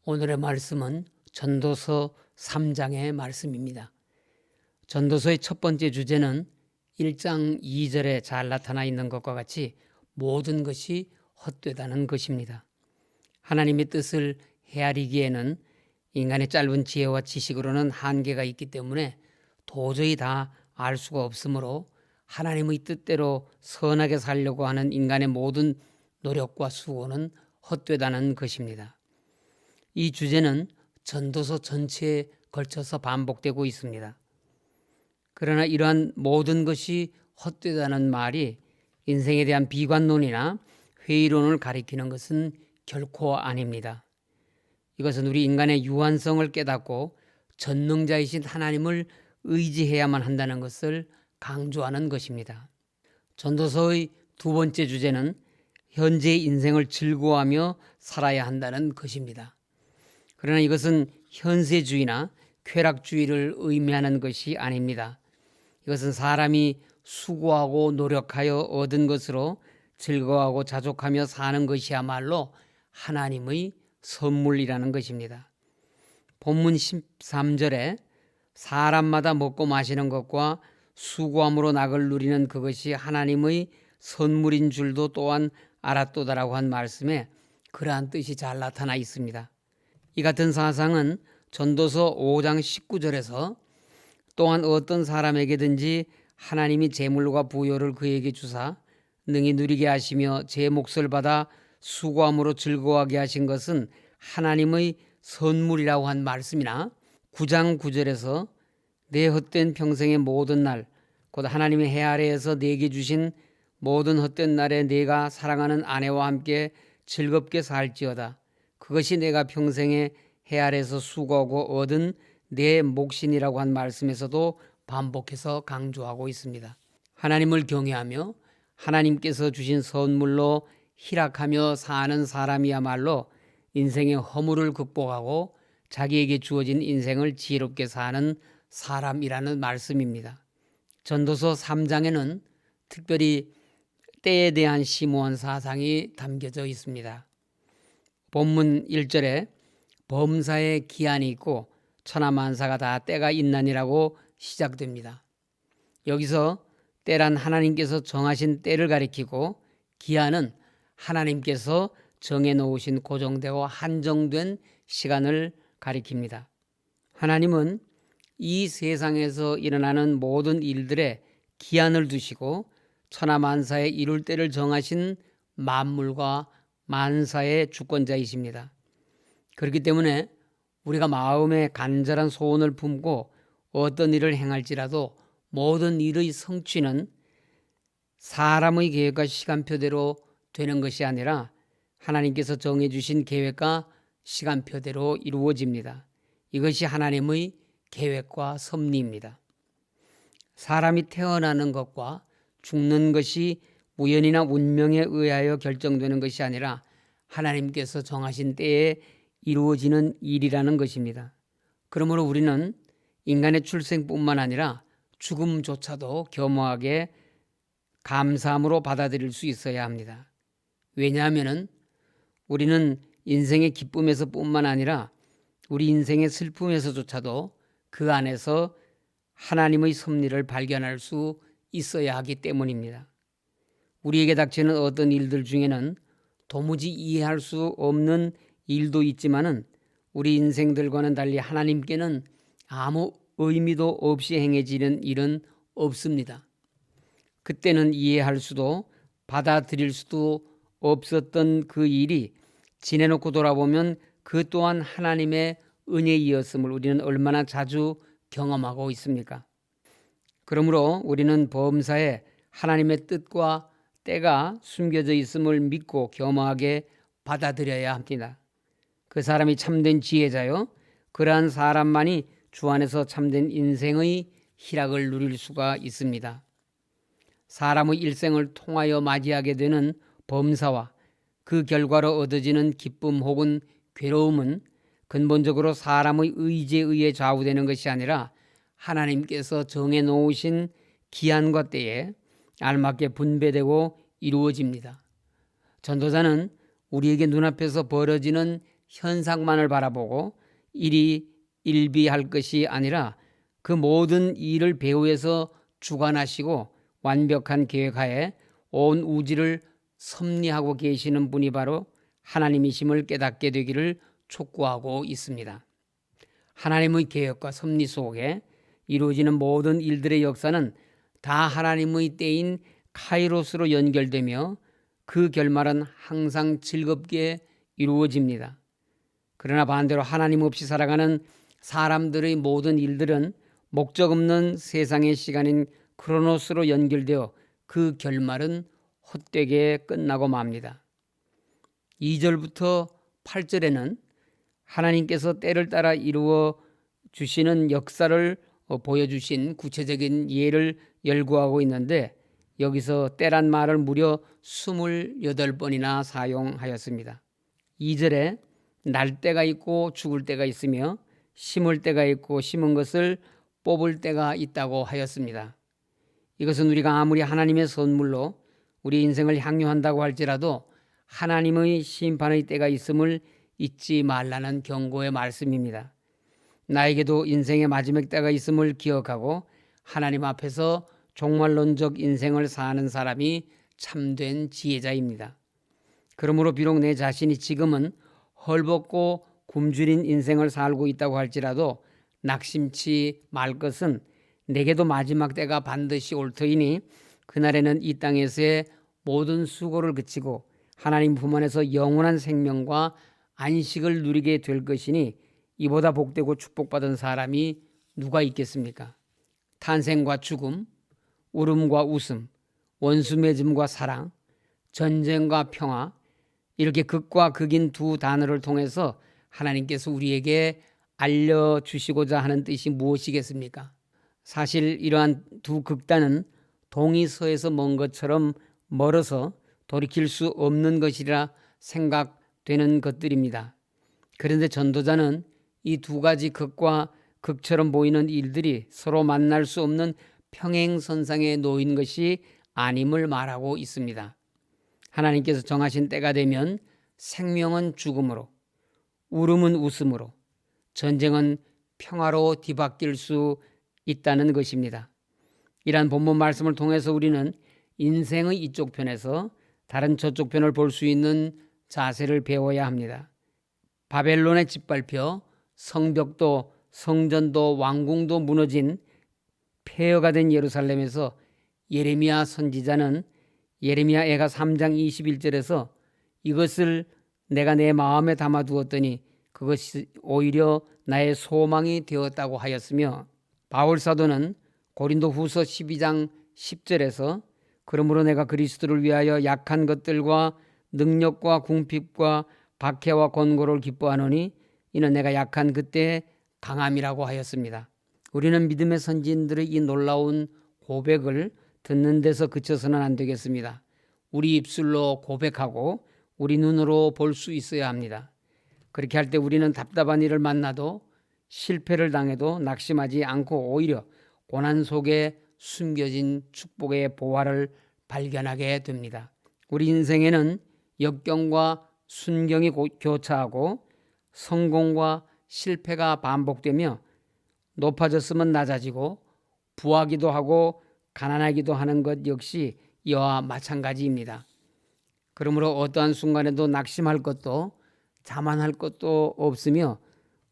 오늘의 말씀은 전도서 3장의 말씀입니다. 전도서의 첫 번째 주제는 1장 2절에 잘 나타나 있는 것과 같이 모든 것이 헛되다는 것입니다. 하나님의 뜻을 헤아리기에는 인간의 짧은 지혜와 지식으로는 한계가 있기 때문에 도저히 다 알 수가 없으므로 하나님의 뜻대로 선하게 살려고 하는 인간의 모든 노력과 수고는 헛되다는 것입니다. 이 주제는 전도서 전체에 걸쳐서 반복되고 있습니다. 그러나 이러한 모든 것이 헛되다는 말이 인생에 대한 비관론이나 회의론을 가리키는 것은 결코 아닙니다. 이것은 우리 인간의 유한성을 깨닫고 전능자이신 하나님을 의지해야만 한다는 것을 강조하는 것입니다. 전도서의 두 번째 주제는 현재의 인생을 즐거워하며 살아야 한다는 것입니다. 그러나 이것은 현세주의나 쾌락주의를 의미하는 것이 아닙니다. 이것은 사람이 수고하고 노력하여 얻은 것으로 즐거워하고 자족하며 사는 것이야말로 하나님의 선물이라는 것입니다. 본문 13절에 사람마다 먹고 마시는 것과 수고함으로 낙을 누리는 그것이 하나님의 선물인 줄도 또한 알았도다라고 한 말씀에 그러한 뜻이 잘 나타나 있습니다. 이 같은 사상은 전도서 5장 19절에서 또한 어떤 사람에게든지 하나님이 재물과 부요를 그에게 주사 능히 누리게 하시며 제 몫을 받아 수고함으로 즐거워하게 하신 것은 하나님의 선물이라고 한 말씀이나 9장 9절에서 내 헛된 평생의 모든 날 곧 하나님의 해 아래에서 내게 주신 모든 헛된 날에 내가 사랑하는 아내와 함께 즐겁게 살지어다. 그것이 내가 평생에 해 아래에서 수고하고 얻은 내 몫이니라고 한 말씀에서도 반복해서 강조하고 있습니다. 하나님을 경외하며 하나님께서 주신 선물로 희락하며 사는 사람이야말로 인생의 허물을 극복하고 자기에게 주어진 인생을 지혜롭게 사는 사람이라는 말씀입니다. 전도서 3장에는 특별히 때에 대한 심오한 사상이 담겨져 있습니다. 본문 1절에 범사에 기한이 있고 천하만사가 다 때가 있나니라고 시작됩니다. 여기서 때란 하나님께서 정하신 때를 가리키고 기한은 하나님께서 정해놓으신 고정되고 한정된 시간을 가리킵니다. 하나님은 이 세상에서 일어나는 모든 일들에 기한을 두시고 천하만사에 이룰 때를 정하신 만물과 만사의 주권자이십니다. 그렇기 때문에 우리가 마음에 간절한 소원을 품고 어떤 일을 행할지라도 모든 일의 성취는 사람의 계획과 시간표대로 되는 것이 아니라 하나님께서 정해주신 계획과 시간표대로 이루어집니다. 이것이 하나님의 계획과 섭리입니다. 사람이 태어나는 것과 죽는 것이 우연이나 운명에 의하여 결정되는 것이 아니라 하나님께서 정하신 때에 이루어지는 일이라는 것입니다. 그러므로 우리는 인간의 출생뿐만 아니라 죽음조차도 겸허하게 감사함으로 받아들일 수 있어야 합니다. 왜냐하면 우리는 인생의 기쁨에서 뿐만 아니라 우리 인생의 슬픔에서조차도 그 안에서 하나님의 섭리를 발견할 수 있어야 하기 때문입니다. 우리에게 닥치는 어떤 일들 중에는 도무지 이해할 수 없는 일도 있지만은 우리 인생들과는 달리 하나님께는 아무 의미도 없이 행해지는 일은 없습니다. 그때는 이해할 수도 받아들일 수도 없었던 그 일이 지내놓고 돌아보면 그 또한 하나님의 은혜이었음을 우리는 얼마나 자주 경험하고 있습니까? 그러므로 우리는 범사에 하나님의 뜻과 때가 숨겨져 있음을 믿고 겸허하게 받아들여야 합니다. 그 사람이 참된 지혜자요, 그러한 사람만이 주 안에서 참된 인생의 희락을 누릴 수가 있습니다. 사람의 일생을 통하여 맞이하게 되는 범사와 그 결과로 얻어지는 기쁨 혹은 괴로움은 근본적으로 사람의 의지에 의해 좌우되는 것이 아니라 하나님께서 정해놓으신 기한과 때에 알맞게 분배되고 이루어집니다. 전도자는 우리에게 눈앞에서 벌어지는 현상만을 바라보고 일이 일비할 것이 아니라 그 모든 일을 배후에서 주관하시고 완벽한 계획하에 온 우주를 섭리하고 계시는 분이 바로 하나님이심을 깨닫게 되기를 촉구하고 있습니다. 하나님의 계획과 섭리 속에 이루어지는 모든 일들의 역사는 다 하나님의 때인 카이로스로 연결되며 그 결말은 항상 즐겁게 이루어집니다. 그러나 반대로 하나님 없이 살아가는 사람들의 모든 일들은 목적 없는 세상의 시간인 크로노스로 연결되어 그 결말은 헛되게 끝나고 맙니다. 2절부터 8절에는 하나님께서 때를 따라 이루어 주시는 역사를 보여주신 구체적인 예를 열거하고 있는데 여기서 때란 말을 무려 28번이나 사용하였습니다. 2절에 날 때가 있고 죽을 때가 있으며 심을 때가 있고 심은 것을 뽑을 때가 있다고 하였습니다. 이것은 우리가 아무리 하나님의 선물로 우리 인생을 향유한다고 할지라도 하나님의 심판의 때가 있음을 잊지 말라는 경고의 말씀입니다. 나에게도 인생의 마지막 때가 있음을 기억하고 하나님 앞에서 종말론적 인생을 사는 사람이 참된 지혜자입니다. 그러므로 비록 내 자신이 지금은 헐벗고 굶주린 인생을 살고 있다고 할지라도 낙심치 말 것은 내게도 마지막 때가 반드시 올 터이니 그날에는 이 땅에서의 모든 수고를 그치고 하나님 품 안에서 영원한 생명과 안식을 누리게 될 것이니 이보다 복되고 축복받은 사람이 누가 있겠습니까? 탄생과 죽음, 울음과 웃음, 원수 맺음과 사랑, 전쟁과 평화, 이렇게 극과 극인 두 단어를 통해서 하나님께서 우리에게 알려주시고자 하는 뜻이 무엇이겠습니까? 사실 이러한 두 극단은 동이서에서 먼 것처럼 멀어서 돌이킬 수 없는 것이라 생각되는 것들입니다. 그런데 전도자는 이 두 가지 극과 극처럼 보이는 일들이 서로 만날 수 없는 평행선상에 놓인 것이 아님을 말하고 있습니다. 하나님께서 정하신 때가 되면 생명은 죽음으로, 울음은 웃음으로, 전쟁은 평화로 뒤바뀔 수 있다는 것입니다. 이러한 본문 말씀을 통해서 우리는 인생의 이쪽 편에서 다른 저쪽 편을 볼 수 있는 자세를 배워야 합니다. 바벨론에 짓밟혀 성벽도 성전도 왕궁도 무너진 폐허가 된 예루살렘에서 예레미야 선지자는 예레미야애가 3장 21절에서 이것을 내가 내 마음에 담아두었더니 그것이 오히려 나의 소망이 되었다고 하였으며 바울 사도는 고린도 후서 12장 10절에서 그러므로 내가 그리스도를 위하여 약한 것들과 능력과 궁핍과 박해와 권고를 기뻐하노니 이는 내가 약한 그때의 강함이라고 하였습니다. 우리는 믿음의 선지인들의 이 놀라운 고백을 듣는 데서 그쳐서는 안 되겠습니다. 우리 입술로 고백하고 우리 눈으로 볼 수 있어야 합니다. 그렇게 할 때 우리는 답답한 일을 만나도 실패를 당해도 낙심하지 않고 오히려 고난 속에 숨겨진 축복의 보화를 발견하게 됩니다. 우리 인생에는 역경과 순경이 교차하고 성공과 실패가 반복되며 높아졌으면 낮아지고 부하기도 하고 가난하기도 하는 것 역시 이와 마찬가지입니다. 그러므로 어떠한 순간에도 낙심할 것도 자만할 것도 없으며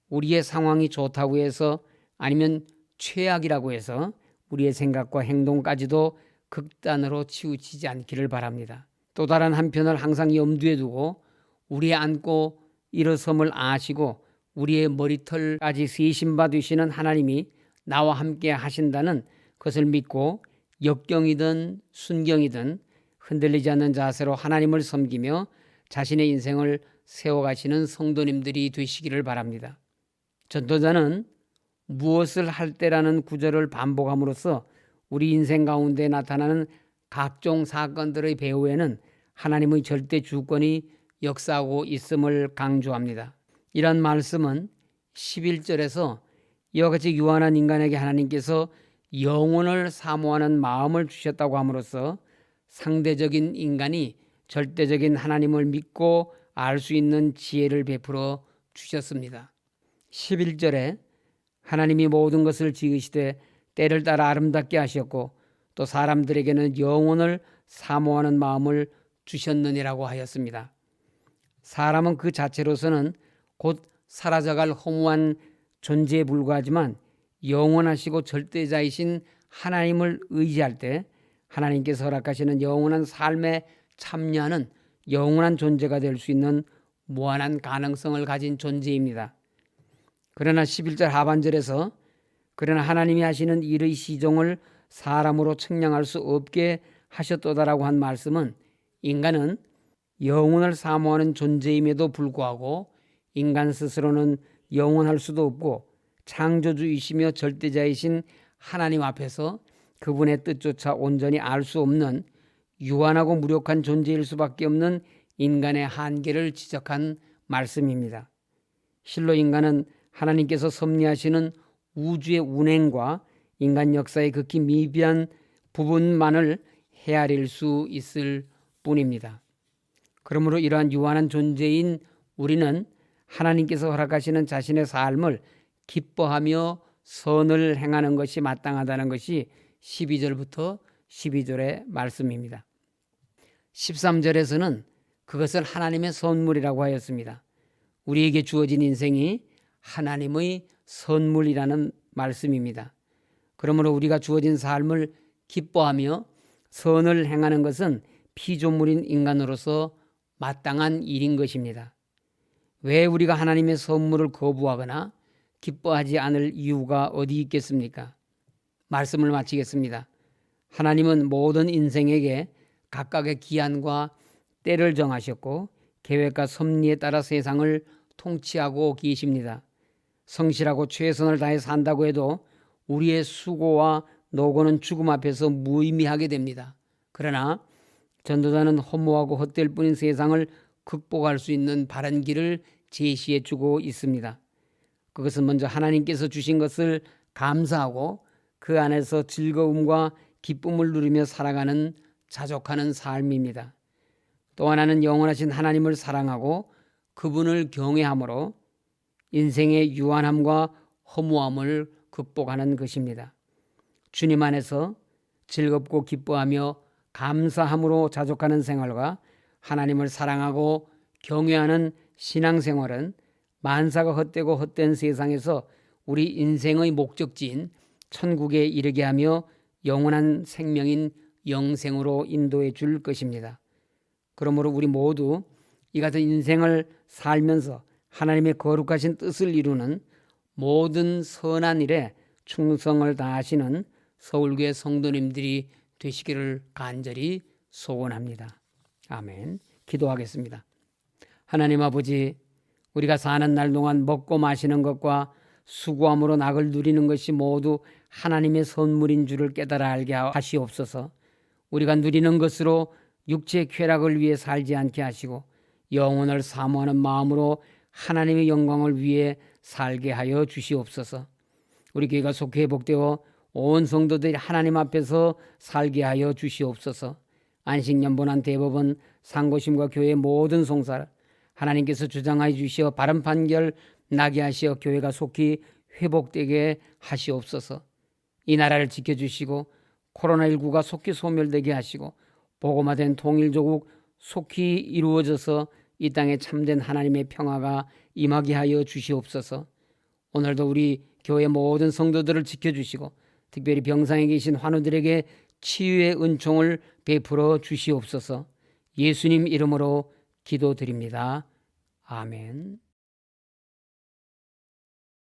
우리의 상황이 좋다고 해서 아니면 최악이라고 해서 우리의 생각과 행동까지도 극단으로 치우치지 않기를 바랍니다. 또 다른 한편을 항상 염두에 두고 우리의 앉고 일어섬을 아시고 우리의 머리털까지 세신 바 되시는 하나님이 나와 함께 하신다는 것을 믿고 역경이든 순경이든 흔들리지 않는 자세로 하나님을 섬기며 자신의 인생을 세워가시는 성도님들이 되시기를 바랍니다. 전도자는 무엇을 할 때라는 구절을 반복함으로써 우리 인생 가운데 나타나는 각종 사건들의 배후에는 하나님의 절대 주권이 역사하고 있음을 강조합니다. 이런 말씀은 11절에서 이와 같이 유한한 인간에게 하나님께서 영혼을 사모하는 마음을 주셨다고 함으로써 상대적인 인간이 절대적인 하나님을 믿고 알 수 있는 지혜를 베풀어 주셨습니다. 11절에 하나님이 모든 것을 지으시되 때를 따라 아름답게 하셨고 또 사람들에게는 영혼을 사모하는 마음을 주셨느니라고 하였습니다. 사람은 그 자체로서는 곧 사라져갈 허무한 존재에 불과하지만 영원하시고 절대자이신 하나님을 의지할 때 하나님께서 허락하시는 영원한 삶에 참여하는 영원한 존재가 될 수 있는 무한한 가능성을 가진 존재입니다. 그러나 11절 하반절에서 그러나 하나님이 하시는 일의 시종을 사람으로 측량할 수 없게 하셨도다라고 한 말씀은 인간은 영혼을 사모하는 존재임에도 불구하고 인간 스스로는 영원할 수도 없고 창조주이시며 절대자이신 하나님 앞에서 그분의 뜻조차 온전히 알 수 없는 유한하고 무력한 존재일 수밖에 없는 인간의 한계를 지적한 말씀입니다. 실로 인간은 하나님께서 섭리하시는 우주의 운행과 인간 역사의 극히 미비한 부분만을 헤아릴 수 있을 뿐입니다. 그러므로 이러한 유한한 존재인 우리는 하나님께서 허락하시는 자신의 삶을 기뻐하며 선을 행하는 것이 마땅하다는 것이 12절부터 12절의 말씀입니다. 13절에서는 그것을 하나님의 선물이라고 하였습니다. 우리에게 주어진 인생이 하나님의 선물이라는 말씀입니다. 그러므로 우리가 주어진 삶을 기뻐하며 선을 행하는 것은 피조물인 인간으로서 마땅한 일인 것입니다. 왜 우리가 하나님의 선물을 거부하거나 기뻐하지 않을 이유가 어디 있겠습니까? 말씀을 마치겠습니다. 하나님은 모든 인생에게 각각의 기한과 때를 정하셨고 계획과 섭리에 따라 세상을 통치하고 계십니다. 성실하고 최선을 다해 산다고 해도 우리의 수고와 노고는 죽음 앞에서 무의미하게 됩니다. 그러나 전도자는 허무하고 헛될 뿐인 세상을 극복할 수 있는 바른 길을 제시해 주고 있습니다. 그것은 먼저 하나님께서 주신 것을 감사하고 그 안에서 즐거움과 기쁨을 누리며 살아가는 자족하는 삶입니다. 또 하나는 영원하신 하나님을 사랑하고 그분을 경외함으로 인생의 유한함과 허무함을 극복하는 것입니다. 주님 안에서 즐겁고 기뻐하며 감사함으로 자족하는 생활과 하나님을 사랑하고 경외하는 신앙생활은 만사가 헛되고 헛된 세상에서 우리 인생의 목적지인 천국에 이르게 하며 영원한 생명인 영생으로 인도해 줄 것입니다. 그러므로 우리 모두 이 같은 인생을 살면서 하나님의 거룩하신 뜻을 이루는 모든 선한 일에 충성을 다하시는 서울교회 성도님들이 되시기를 간절히 소원합니다. 아멘. 기도하겠습니다. 하나님 아버지, 우리가 사는 날 동안 먹고 마시는 것과 수고함으로 낙을 누리는 것이 모두 하나님의 선물인 줄을 깨달아 알게 하시옵소서. 우리가 누리는 것으로 육체의 쾌락을 위해 살지 않게 하시고 영혼을 사모하는 마음으로 하나님의 영광을 위해 살게 하여 주시옵소서. 우리 교회가 속히 회복되어 온 성도들이 하나님 앞에서 살게 하여 주시옵소서. 안식년보난 대법원 상고심과 교회의 모든 송사를 하나님께서 주장하여 주시어 바른 판결 나게 하시어 교회가 속히 회복되게 하시옵소서. 이 나라를 지켜주시고 코로나19가 속히 소멸되게 하시고 복음화된 통일조국 속히 이루어져서 이 땅에 참된 하나님의 평화가 임하게 하여 주시옵소서. 오늘도 우리 교회 모든 성도들을 지켜주시고 특별히 병상에 계신 환우들에게 치유의 은총을 베풀어 주시옵소서. 예수님 이름으로 기도드립니다. 아멘.